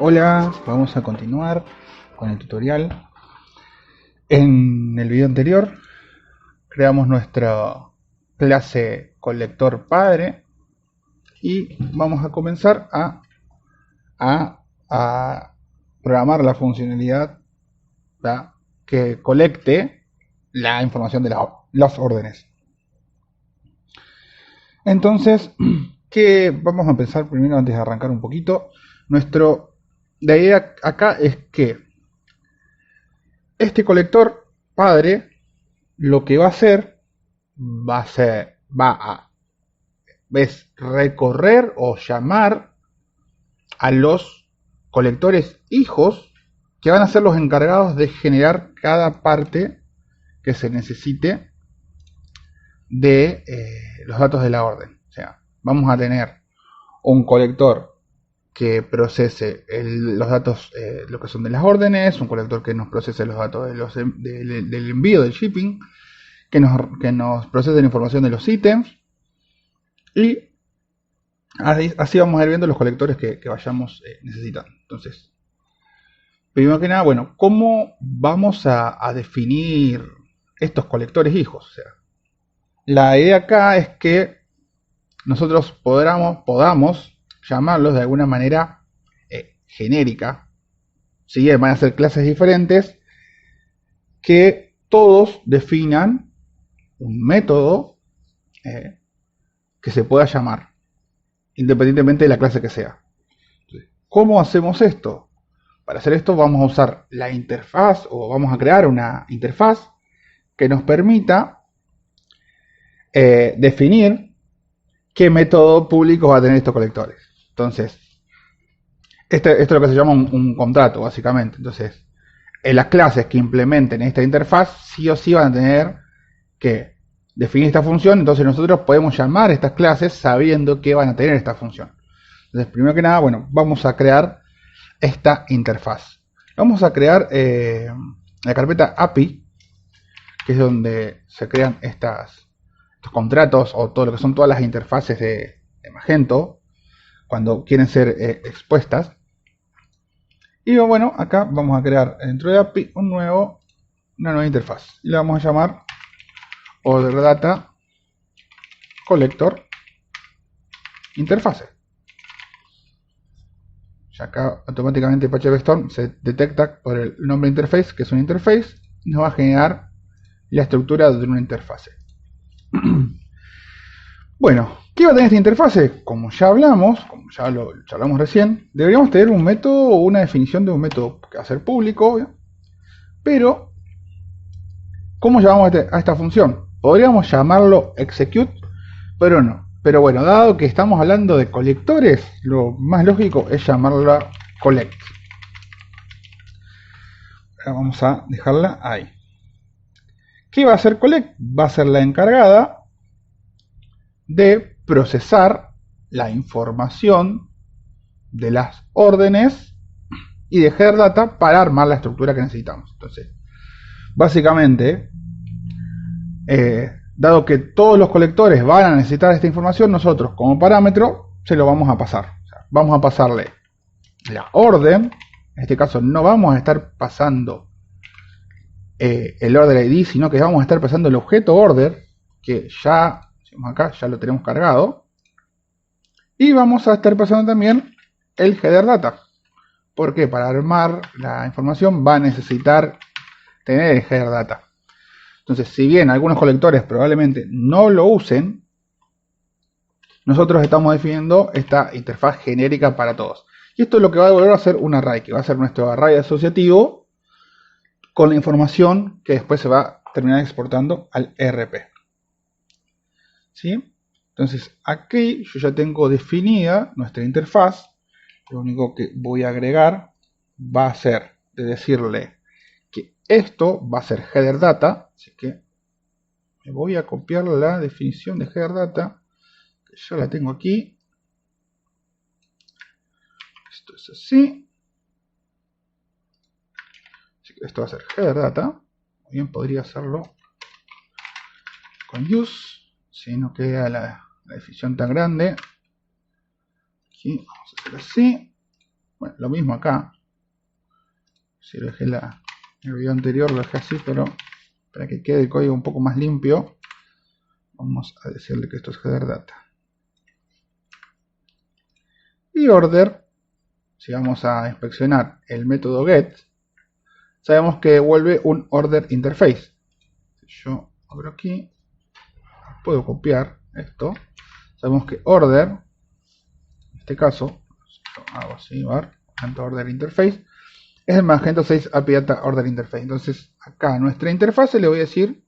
Hola, vamos a continuar con el tutorial. En el video anterior creamos nuestra clase colector padre y vamos a comenzar a programar la funcionalidad, ¿verdad?, que colecte la información de las órdenes. Entonces, ¿qué vamos a empezar primero antes de arrancar un poquito? La idea acá es que este colector padre lo que va a hacer es recorrer o llamar a los colectores hijos que van a ser los encargados de generar cada parte que se necesite de los datos de la orden. O sea, vamos a tener un colector que procese los datos, lo que son de las órdenes, un colector que nos procese los datos del envío, del shipping, que nos procese la información de los ítems, y así vamos a ir viendo los colectores que vayamos necesitando. Entonces, primero que nada, bueno, ¿cómo vamos a definir estos colectores hijos? O sea, la idea acá es que nosotros podamos llamarlos de alguna manera genérica. ¿Sí? Van a ser clases diferentes que todos definan un método que se pueda llamar, independientemente de la clase que sea. ¿Cómo hacemos esto? Para hacer esto vamos a usar la interfaz, o vamos a crear una interfaz que nos permita definir qué método público va a tener estos colectores. Entonces, esto es lo que se llama un contrato, básicamente. Entonces, en las clases que implementen esta interfaz, sí o sí van a tener que definir esta función. Entonces nosotros podemos llamar a estas clases sabiendo que van a tener esta función. Entonces, primero que nada, bueno, vamos a crear esta interfaz. Vamos a crear la carpeta API, que es donde se crean estos contratos, o todo lo que son todas las interfaces de Magento cuando quieren ser expuestas. Y bueno, acá vamos a crear dentro de API una nueva interfaz, y le vamos a llamar Order Data Collector Interface. Ya acá automáticamente PHP Storm se detecta por el nombre interface, que es una interface, y nos va a generar la estructura de una interfase. Bueno, ¿qué va a tener esta interfase? Como ya hablamos, como ya lo hablamos recién, deberíamos tener un método o una definición de un método que va a ser público, ¿bien? Pero ¿cómo llamamos a esta función? Podríamos llamarlo execute, pero no. Pero bueno, dado que estamos hablando de colectores, lo más lógico es llamarla collect. Ahora vamos a dejarla ahí. ¿Qué va a hacer collect? Va a ser la encargada de procesar la información de las órdenes y de header data para armar la estructura que necesitamos. Entonces, básicamente, dado que todos los colectores van a necesitar esta información, nosotros como parámetro se lo vamos a pasar. O sea, vamos a pasarle la orden. En este caso no vamos a estar pasando el order ID, sino que vamos a estar pasando el objeto order, que ya, acá, ya lo tenemos cargado. Y vamos a estar pasando también el header data, porque para armar la información va a necesitar tener el header data. Entonces, si bien algunos colectores probablemente no lo usen, nosotros estamos definiendo esta interfaz genérica para todos. Y esto es lo que va a volver a ser un array, que va a ser nuestro array asociativo con la información que después se va a terminar exportando al ERP. ¿Sí? Entonces, aquí yo ya tengo definida nuestra interfaz. Lo único que voy a agregar va a ser de decirle que esto va a ser header data, así que me voy a copiar la definición de header data, que yo la tengo aquí. Esto es así. Así que esto va a ser header data. Bien, podría hacerlo con use, si no queda la definición tan grande. Aquí vamos a hacer así. Bueno, lo mismo acá. Si lo dejé el video anterior, lo dejé así, pero para que quede el código un poco más limpio, vamos a decirle que esto es header data. Y order, si vamos a inspeccionar el método get, sabemos que devuelve un order interface. Si yo abro aquí, puedo copiar esto. Sabemos que order, en este caso, si yo hago así, order interface, es el Magento 6 API Data Order Interface. Entonces, acá a nuestra interfase le voy a decir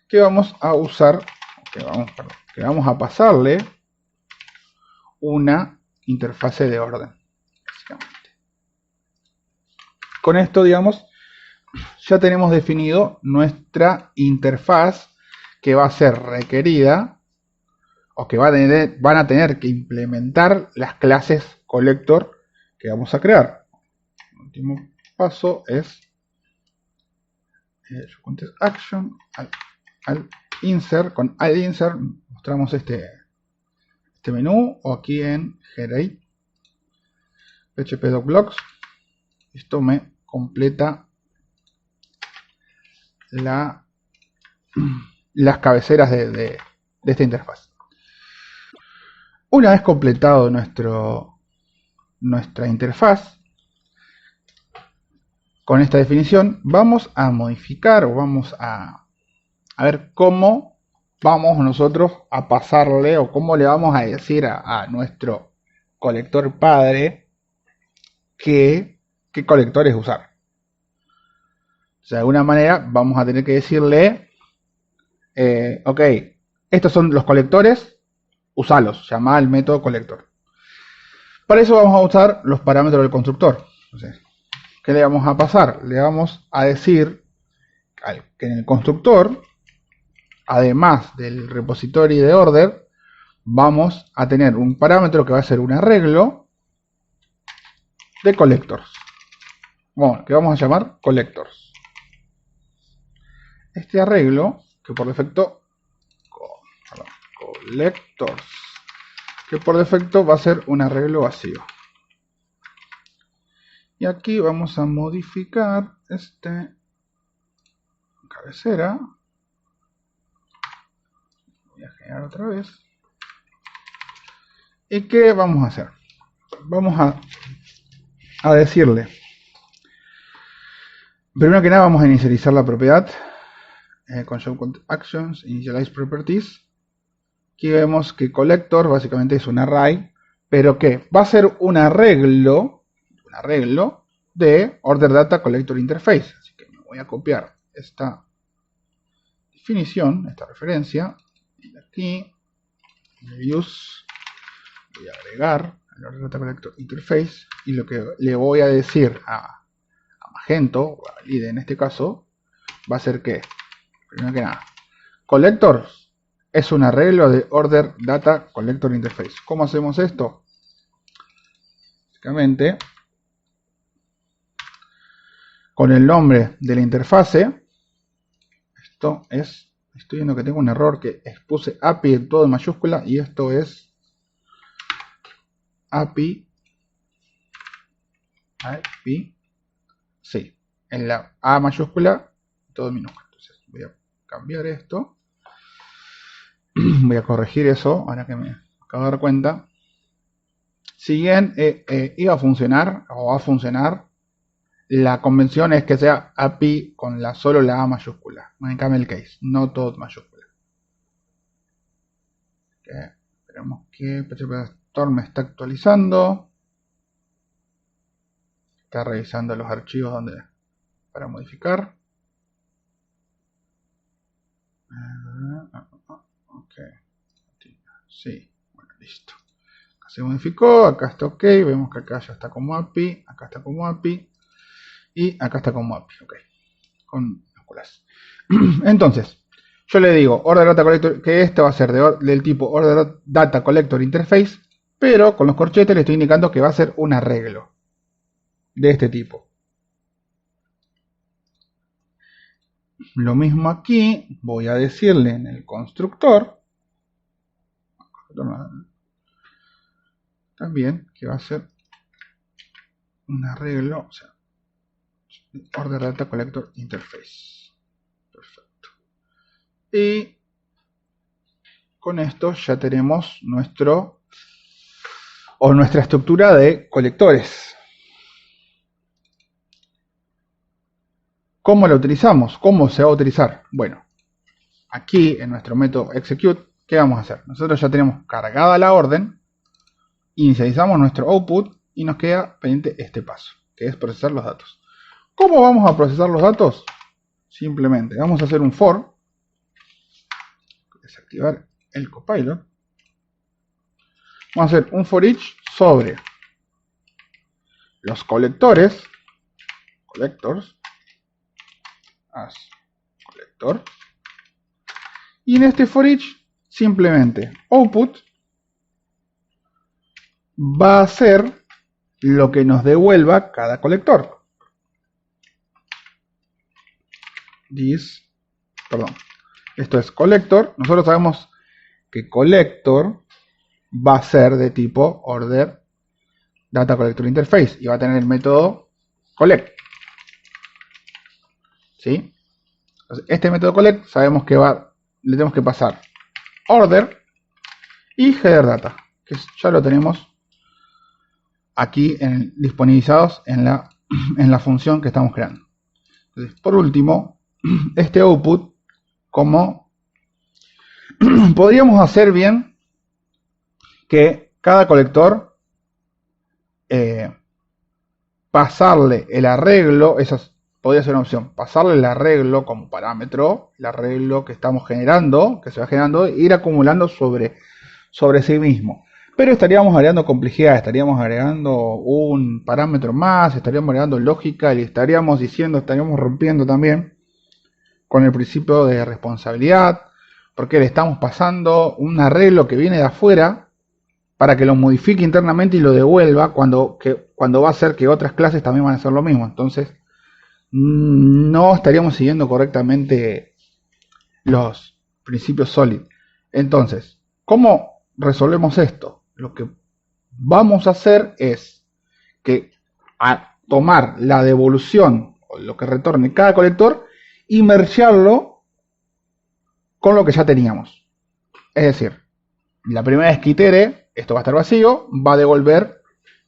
que vamos a usar, que vamos a pasarle una interfase de orden, básicamente. Con esto, digamos, ya tenemos definido nuestra interfaz que va a ser requerida o que van a tener que implementar las clases collector que vamos a crear. El último paso es action al insert. Con al insert mostramos este menú, o aquí en generate php docblocks. Esto me completa las cabeceras de esta interfaz. Una vez completado nuestra interfaz con esta definición, vamos a modificar o vamos a ver cómo vamos nosotros a pasarle o cómo le vamos a decir a nuestro colector padre qué colectores usar. O sea, de alguna manera vamos a tener que decirle, ok, estos son los colectores, usalos, llama al método colector. Para eso vamos a usar los parámetros del constructor. Entonces, ¿qué le vamos a pasar? Le vamos a decir que en el constructor, además del repositorio de order, vamos a tener un parámetro que va a ser un arreglo de collectors. Bueno, que vamos a llamar collectors. Este arreglo, que por defecto, collectors, que por defecto va a ser un arreglo vacío. Y aquí vamos a modificar este cabecera. Voy a generar otra vez. ¿Y qué vamos a hacer? Vamos a decirle, primero que nada vamos a inicializar la propiedad con show actions, initialize properties. Aquí vemos que collector básicamente es un array, pero que va a ser un arreglo de order data collector interface. Así que me voy a copiar esta definición, esta referencia, y aquí use, voy a agregar el order data collector interface, y lo que le voy a decir a Magento, o a Lide en este caso, va a ser que, primero que nada, collector es un arreglo de order data collector interface. ¿Cómo hacemos esto? Básicamente, con el nombre de la interfase, esto es, estoy viendo que tengo un error, que puse API en todo en mayúscula, y esto es API, sí, en la A mayúscula, todo en minúscula. Entonces voy a cambiar esto, voy a corregir eso, ahora que me acabo de dar cuenta. Si bien iba a funcionar, o va a funcionar, la convención es que sea API con solo la A mayúscula, en camel case, no todo mayúscula. Okay. Esperemos que PHP Store me está actualizando. Está revisando los archivos para modificar. Ok. Sí, bueno, listo. Acá se modificó, acá está ok. Vemos que acá ya está como API, acá está como API. Y acá está como API, ok. Con minúsculas. Entonces, yo le digo order data collector, que este va a ser del tipo order data collector interface, pero con los corchetes le estoy indicando que va a ser un arreglo de este tipo. Lo mismo aquí, voy a decirle en el constructor también que va a ser un arreglo, o sea, order data collector interface. Perfecto. Y con esto ya tenemos nuestra estructura de colectores. ¿Cómo la utilizamos? ¿Cómo se va a utilizar? Bueno, aquí en nuestro método execute, ¿qué vamos a hacer? Nosotros ya tenemos cargada la orden, inicializamos nuestro output y nos queda pendiente este paso, que es procesar los datos. ¿Cómo vamos a procesar los datos? Simplemente vamos a hacer un for, desactivar el copilot. Vamos a hacer un for each sobre los collectors, as collector, y en este for each simplemente output va a ser lo que nos devuelva cada colector. Esto es collector. Nosotros sabemos que collector va a ser de tipo order data collector interface y va a tener el método collect. ¿Sí? Entonces, este método collect sabemos que le tenemos que pasar order y header data, que ya lo tenemos aquí disponibilizados en la función que estamos creando. Entonces, por último, este output, como podríamos hacer bien que cada colector pasarle el arreglo, esa podría ser una opción, pasarle el arreglo como parámetro, el arreglo que estamos generando, que se va generando, e ir acumulando sobre sí mismo. Pero estaríamos agregando complejidad, estaríamos agregando un parámetro más, estaríamos agregando lógica y estaríamos rompiendo también con el principio de responsabilidad, porque le estamos pasando un arreglo que viene de afuera para que lo modifique internamente y lo devuelva cuando va a hacer que otras clases también van a hacer lo mismo. Entonces no estaríamos siguiendo correctamente los principios SOLID. Entonces, ¿cómo resolvemos esto? Lo que vamos a hacer es que a tomar la devolución o lo que retorne cada colector y mergearlo con lo que ya teníamos. Es decir, la primera vez que itere, esto va a estar vacío, va a devolver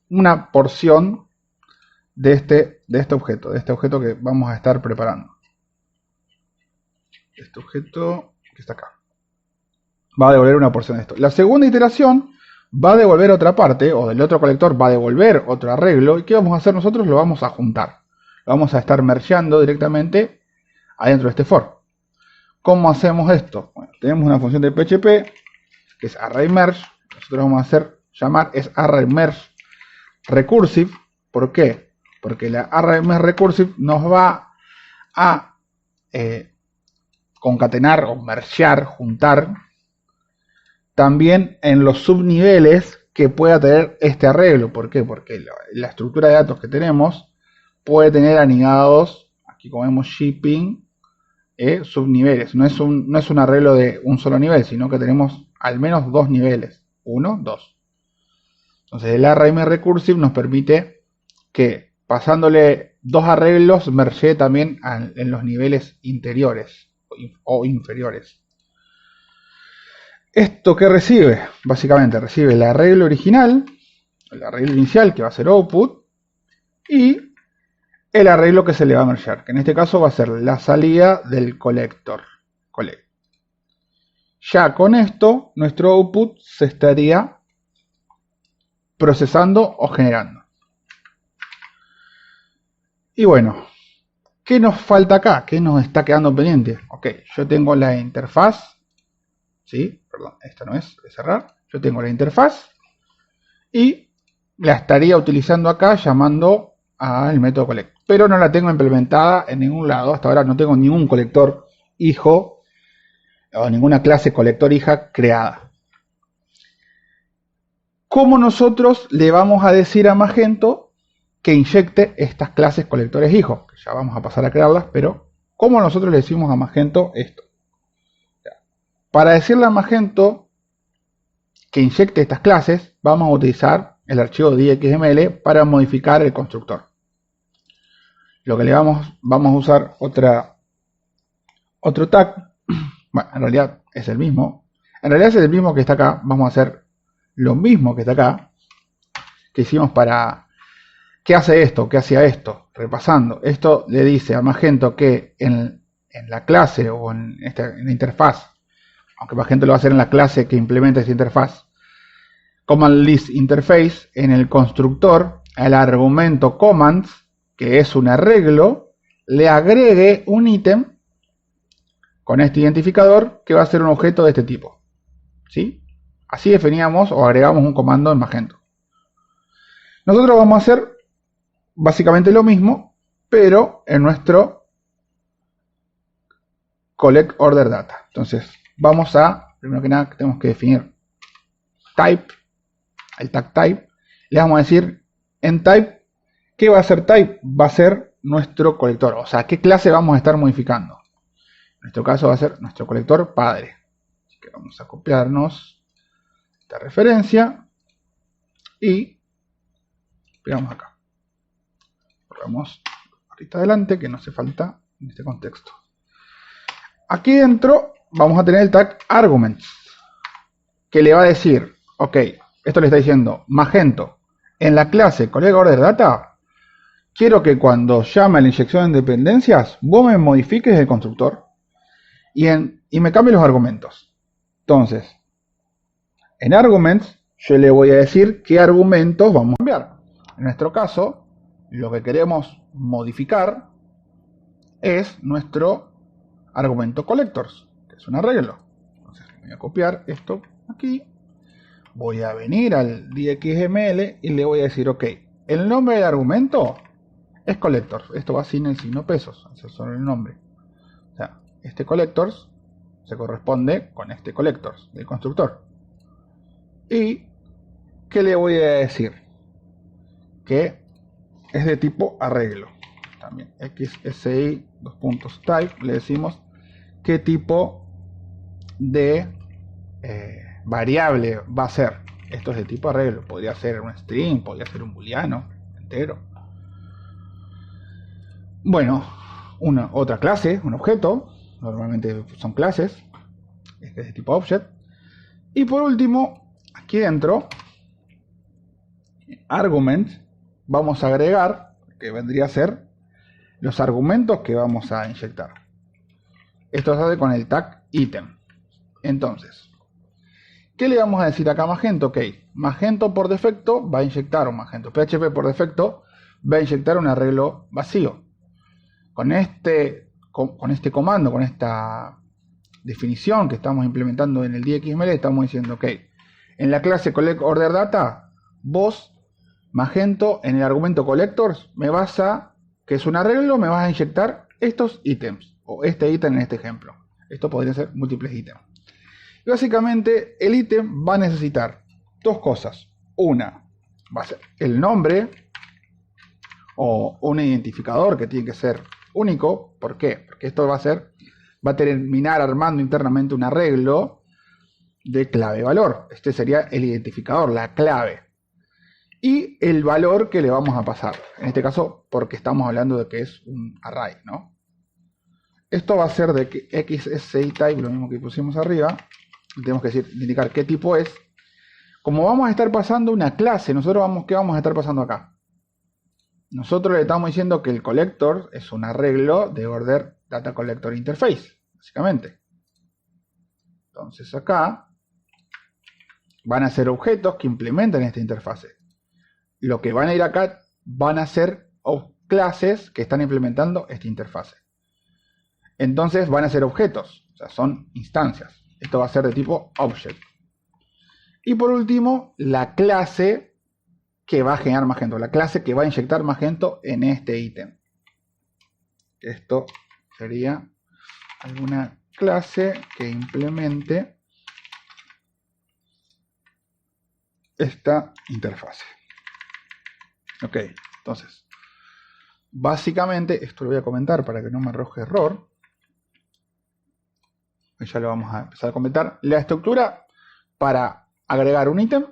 una porción de este objeto que vamos a estar preparando. Este objeto que está acá va a devolver una porción de esto. La segunda iteración va a devolver otra parte, o del otro colector va a devolver otro arreglo. ¿Y qué vamos a hacer nosotros? Lo vamos a juntar. Lo vamos a estar mergeando directamente adentro de este for. ¿Cómo hacemos esto? Bueno, tenemos una función de PHP que es ArrayMerge. Nosotros vamos a llamar es ArrayMerge Recursive. ¿Por qué? Porque la ArrayMerge Recursive nos va a concatenar o mergear, juntar también en los subniveles que pueda tener este arreglo. ¿Por qué? Porque la estructura de datos que tenemos puede tener anidados, aquí como vemos, shipping, subniveles. No es un arreglo de un solo nivel, sino que tenemos al menos dos niveles. 1, 2. Entonces el ArrayMerge Recursive nos permite que pasándole dos arreglos merge también en los niveles interiores o inferiores. ¿Esto qué recibe? Básicamente recibe el arreglo original, el arreglo inicial que va a ser output, y el arreglo que se le va a mergear, que en este caso va a ser la salida del collector. Ya con esto, nuestro output se estaría procesando o generando. Y bueno, ¿qué nos falta acá? ¿Qué nos está quedando pendiente? Ok, yo tengo la interfaz. ¿Sí? Perdón, esta no es, de cerrar. Yo tengo la interfaz y la estaría utilizando acá llamando al método collect. Pero no la tengo implementada en ningún lado. Hasta ahora no tengo ningún colector hijo o ninguna clase colector hija creada. ¿Cómo nosotros le vamos a decir a Magento que inyecte estas clases colectores hijos? Que ya vamos a pasar a crearlas, pero ¿cómo nosotros le decimos a Magento esto? Para decirle a Magento que inyecte estas clases, vamos a utilizar el archivo DXML para modificar el constructor. Lo que le vamos a usar otro tag. Bueno, en realidad es el mismo. En realidad es el mismo que está acá. Vamos a hacer lo mismo que está acá, que hicimos para... ¿Qué hace esto? ¿Qué hacía esto? Repasando. Esto le dice a Magento que en la clase o en la interfaz, aunque Magento lo va a hacer en la clase que implementa esta interfaz, command list interface, en el constructor, el argumento commands, que es un arreglo, le agregue un ítem con este identificador que va a ser un objeto de este tipo. ¿Sí? Así definíamos o agregamos un comando en Magento. Nosotros vamos a hacer básicamente lo mismo, pero en nuestro collect order data. Entonces, vamos a, primero que nada, tenemos que definir type, el tag type. Le vamos a decir en type, ¿qué va a ser type? Va a ser nuestro colector, o sea, ¿qué clase vamos a estar modificando? En nuestro caso va a ser nuestro colector padre. Así que vamos a copiarnos esta referencia y pegamos acá. Corremos ahorita adelante, que no hace falta en este contexto. Aquí dentro vamos a tener el tag arguments, que le va a decir, ok, esto le está diciendo Magento, en la clase collectOrderData, quiero que cuando llame a la inyección de dependencias, vos me modifiques el constructor y me cambie los argumentos. Entonces, en arguments, yo le voy a decir qué argumentos vamos a cambiar. En nuestro caso, lo que queremos modificar es nuestro argumento collectors, que es un arreglo. Entonces voy a copiar esto aquí, voy a venir al DXML y le voy a decir, ok, el nombre del argumento es collectors. Esto va sin el signo pesos, ese es solo el nombre. O sea, este collectors se corresponde con este collectors del constructor. ¿Y qué le voy a decir? Que es de tipo arreglo. También XSI type le decimos qué tipo de variable va a ser. Esto es de tipo arreglo. Podría ser un string, podría ser un booleano entero. Bueno, otra clase, un objeto. Normalmente son clases. Este es de tipo object. Y por último, aquí dentro, argument, vamos a agregar, que vendría a ser los argumentos que vamos a inyectar. Esto se hace con el tag item. Entonces, ¿qué le vamos a decir acá a Magento? Ok, Magento por defecto va a inyectar, o Magento PHP por defecto va a inyectar un arreglo vacío. Con este comando, con esta definición que estamos implementando en el DXML, estamos diciendo, ok, en la clase collectOrderData, vos, Magento, en el argumento collectors, que es un arreglo, me vas a inyectar estos ítems, o este ítem en este ejemplo. Esto podría ser múltiples ítems. Y básicamente el ítem va a necesitar dos cosas. Una va a ser el nombre o un identificador que tiene que ser único. ¿Por qué? Porque esto va a terminar armando internamente un arreglo de clave-valor. Este sería el identificador, la clave. Y el valor que le vamos a pasar. En este caso, porque estamos hablando de que es un array, ¿no? Esto va a ser de XSI type, lo mismo que pusimos arriba. Tenemos que indicar qué tipo es. Como vamos a estar pasando una clase, ¿qué vamos a estar pasando acá? Nosotros le estamos diciendo que el collector es un arreglo de order data collector interface, básicamente. Entonces acá van a ser objetos que implementan esta interfase. Lo que van a ir acá van a ser clases que están implementando esta interfase. Entonces van a ser objetos, o sea, son instancias. Esto va a ser de tipo object. Y por último, la clase que va a generar Magento, la clase que va a inyectar Magento en este ítem. Esto sería alguna clase que implemente esta interfase. Ok, entonces, básicamente, esto lo voy a comentar para que no me arroje error. Ya lo vamos a empezar a comentar. La estructura para agregar un ítem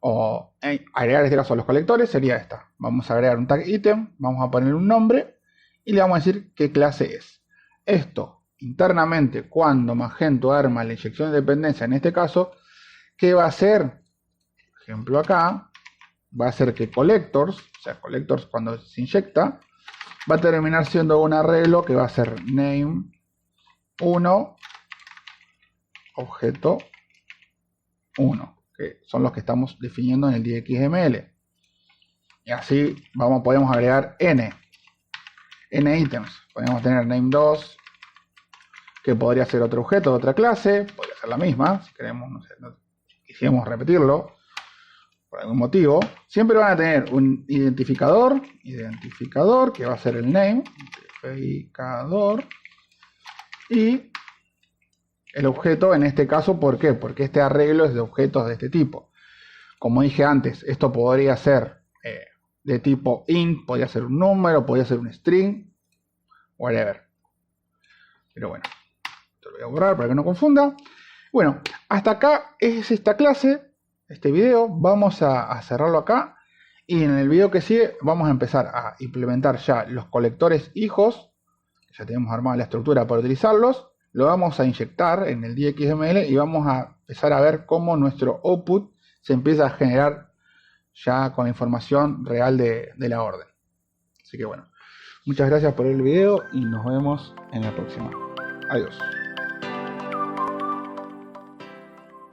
o agregar en este caso a los colectores sería esta. Vamos a agregar un tag item, vamos a poner un nombre y le vamos a decir qué clase es. Esto internamente, cuando Magento arma la inyección de dependencia, en este caso, ¿qué va a hacer? Por ejemplo acá, va a hacer que collectors, o sea, collectors cuando se inyecta, va a terminar siendo un arreglo que va a ser name 1 objeto 1, que son los que estamos definiendo en el DXML. Y así podemos agregar n ítems. Podemos tener name 2, que podría ser otro objeto de otra clase, podría ser la misma, si queremos, no sé, quisiéramos repetirlo por algún motivo. Siempre van a tener un identificador que va a ser el name, identificador, y el objeto en este caso, ¿por qué? Porque este arreglo es de objetos de este tipo. Como dije antes, esto podría ser de tipo int, podría ser un número, podría ser un string, whatever. Pero bueno, esto lo voy a borrar para que no confunda. Bueno, hasta acá es esta clase, este video. Vamos a cerrarlo acá. Y en el video que sigue vamos a empezar a implementar ya los colectores hijos. Ya tenemos armada la estructura para utilizarlos. Lo vamos a inyectar en el DXML y vamos a empezar a ver cómo nuestro output se empieza a generar ya con la información real de la orden. Así que bueno, muchas gracias por el video y nos vemos en la próxima. Adiós.